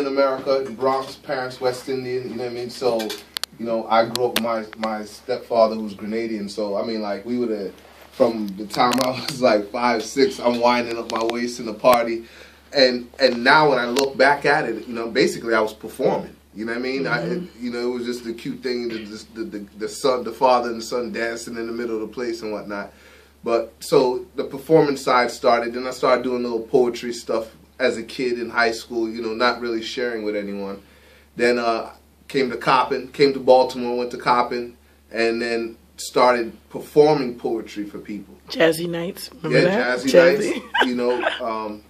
In America, the Bronx, parents West Indian, you know what I mean? So, you know, I grew up with my stepfather who was Grenadian, so I mean, like, we would have, from the time I was like 5, 6, I'm winding up my waist in the party, and now when I look back at it, you know, basically I was performing, you know what I mean? You know, it was just the cute thing, the son, the father and the son dancing in the middle of the place and whatnot. But so the performance side started, then I started doing little poetry stuff as a kid in high school, you know, not really sharing with anyone. Then came to Coppin, came to Baltimore, went to Coppin, and then started performing poetry for people. Jazzy nights, remember that? Jazzy nights.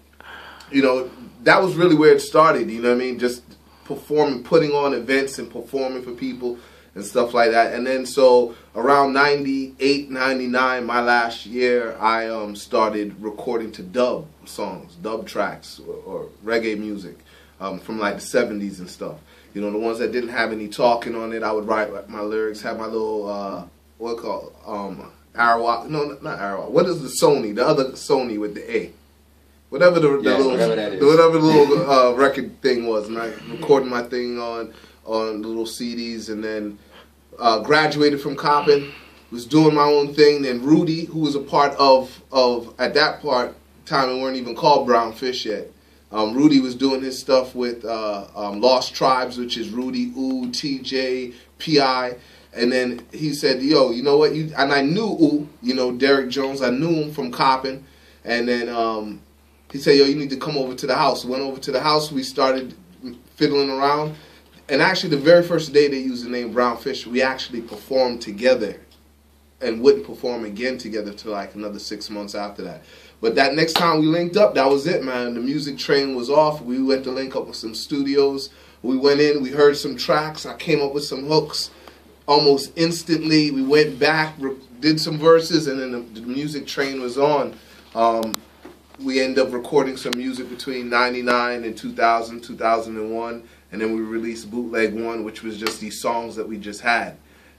You know, that was really where it started. You know what I mean? Just performing, putting on events and performing for people and stuff like that. And then so around 98, 99, my last year, I started recording to dub songs, dub tracks, or reggae music from like the 70s and stuff. You know, the ones that didn't have any talking on it, I would write my lyrics, have my little, what called, Arawak, no, not Arawak, what is the Sony, the other Sony with the A? Whatever the little record thing was, and I recorded my thing on the little CDs, and then graduated from Coppin, was doing my own thing. Then Rudy, who was a part of at that time it weren't even called Brownfish yet. Rudy was doing his stuff with Lost Tribes, which is Rudy, Ooh, TJ, PI, and then he said, "Yo, you know what?" And I knew Ooh, you know, Derek Jones. I knew him from Coppin, and then he said, "Yo, you need to come over to the house." Went over to the house. We started fiddling around. And actually, the very first day they used the name Brownfish, we actually performed together and wouldn't perform again together till like another 6 months after that. But that next time we linked up, that was it, man. The music train was off. We went to link up with some studios. We went in, we heard some tracks. I came up with some hooks almost instantly. We went back, did some verses, and then the music train was on. We ended up recording some music between 99 and 2000, 2001. And then we released Bootleg 1, which was just these songs that we just had.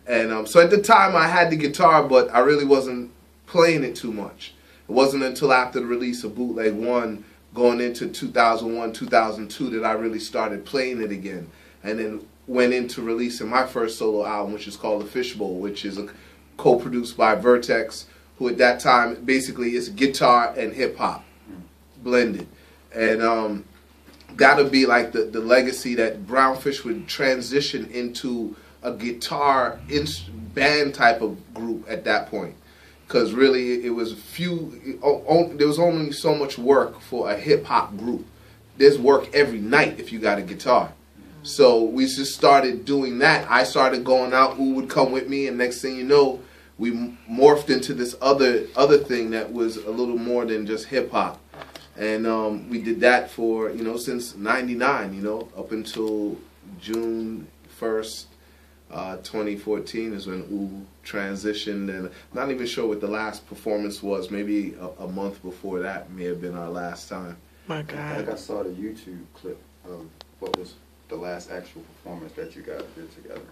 And so at the time I had the guitar, but I really wasn't playing it too much. It wasn't until after the release of Bootleg 1, going into 2001, 2002, that I really started playing it again. And then went into releasing my first solo album, which is called The Fishbowl, which is co-produced by Vertex, who at that time basically is guitar and hip-hop blended. And that'll be like the legacy that Brownfish would transition into a guitar band type of group at that point, because really it was there was only so much work for a hip hop group. There's work every night if you got a guitar. So we just started doing that. I started going out. Who would come with me, and next thing you know, we morphed into this other thing that was a little more than just hip hop. And we did that for, you know, since 99, you know, up until June 1st, 2014 is when Ooh transitioned. And I'm not even sure what the last performance was. Maybe a month before that may have been our last time. My God. I think I saw the YouTube clip of what was the last actual performance that you guys did together.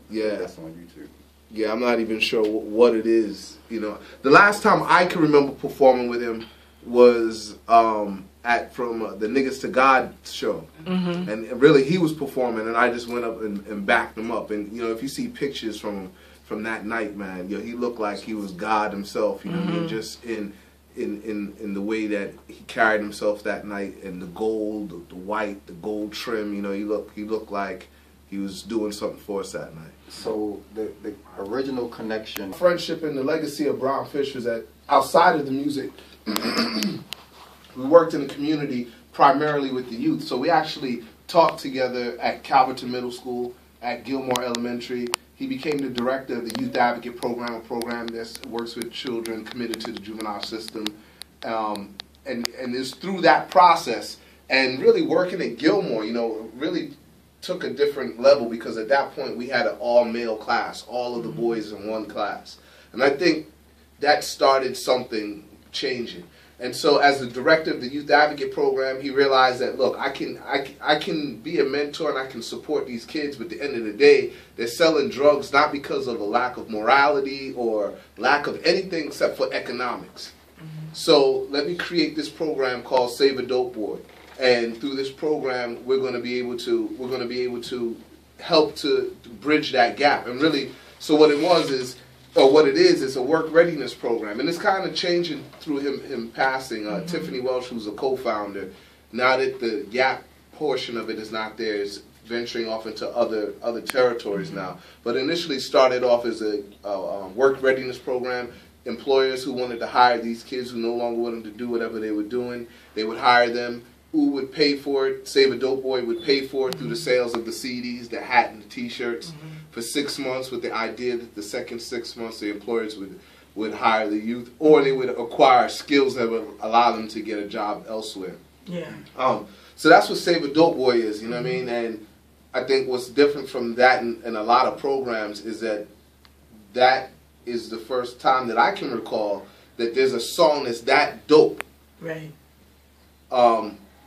Yeah. That's on YouTube. Yeah, I'm not even sure what it is. You know, the last time I can remember performing with him was from the Niggas to God show. And really he was performing, and I just went up and backed him up. And you know, if you see pictures from that night, man, you know, he looked like he was God himself, you know what I mean? Just in the way that he carried himself that night, and the gold, the white, the gold trim, you know, he looked like he was doing something for us that night. So the original connection, friendship, and the legacy of Brownfish was that outside of the music, we worked in the community primarily with the youth. So we actually taught together at Calverton Middle School, at Gilmore Elementary. He became the director of the Youth Advocate Program, a program that works with children committed to the juvenile system. And it's through that process, and really working at Gilmore, you know, really took a different level, because at that point we had an all-male class, all of the boys in one class. And I think that started something changing. And so as the director of the Youth Advocate Program, he realized that, look, I can be a mentor and I can support these kids, but at the end of the day, they're selling drugs not because of a lack of morality or lack of anything except for economics. So let me create this program called Save a Dope Boy. and through this program, we're going to be able to help to bridge that gap. And really, so what it was is, or what it is a work readiness program, and it's kind of changing through him passing. Tiffany Welsh, who's a co-founder, now that the gap portion of it is not there, is venturing off into other territories now. But initially started off as a work readiness program. Employers who wanted to hire these kids who no longer wanted to do whatever they were doing, they would hire them. Who would pay for it? Save a Dope Boy would pay for it through the sales of the CDs, the hat, and the T-shirts for 6 months, with the idea that the second 6 months the employers would hire the youth, or they would acquire skills that would allow them to get a job elsewhere. Yeah. So that's what Save a Dope Boy is, you know what I mean? And I think what's different from that and a lot of programs is that is the first time that I can recall that there's a song that's that dope. Right.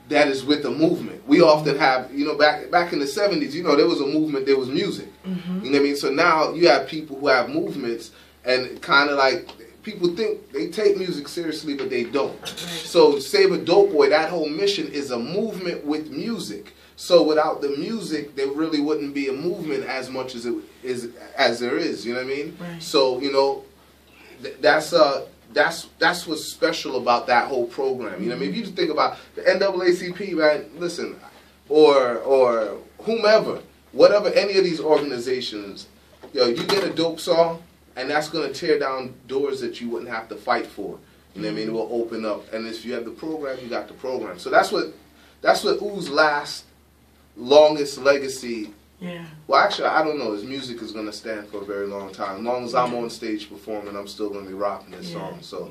That is with a movement. We often have, back in the 70s, there was a movement, there was music. You know what I mean? So now you have people who have movements, and kind of like, people think they take music seriously, but they don't. Right. So Save a Dope Boy, that whole mission is a movement with music. So without the music, there really wouldn't be a movement as much as there is. You know what I mean? Right. So that's what's special about that whole program. You know what I mean? If you just think about the NAACP, man, listen, or whomever, whatever, any of these organizations, you get a dope song, and that's going to tear down doors that you wouldn't have to fight for. You know what I mean? It will open up. And if you have the program, you got the program. So that's what Ooh's longest legacy. Yeah. Well, actually, I don't know. His music is going to stand for a very long time. As long as I'm on stage performing, I'm still going to be rocking this song. So,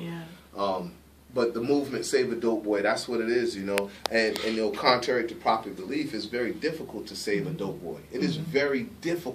but the movement, Save a Dope Boy, that's what it is, And contrary to popular belief, it's very difficult to save a dope boy. It is very difficult.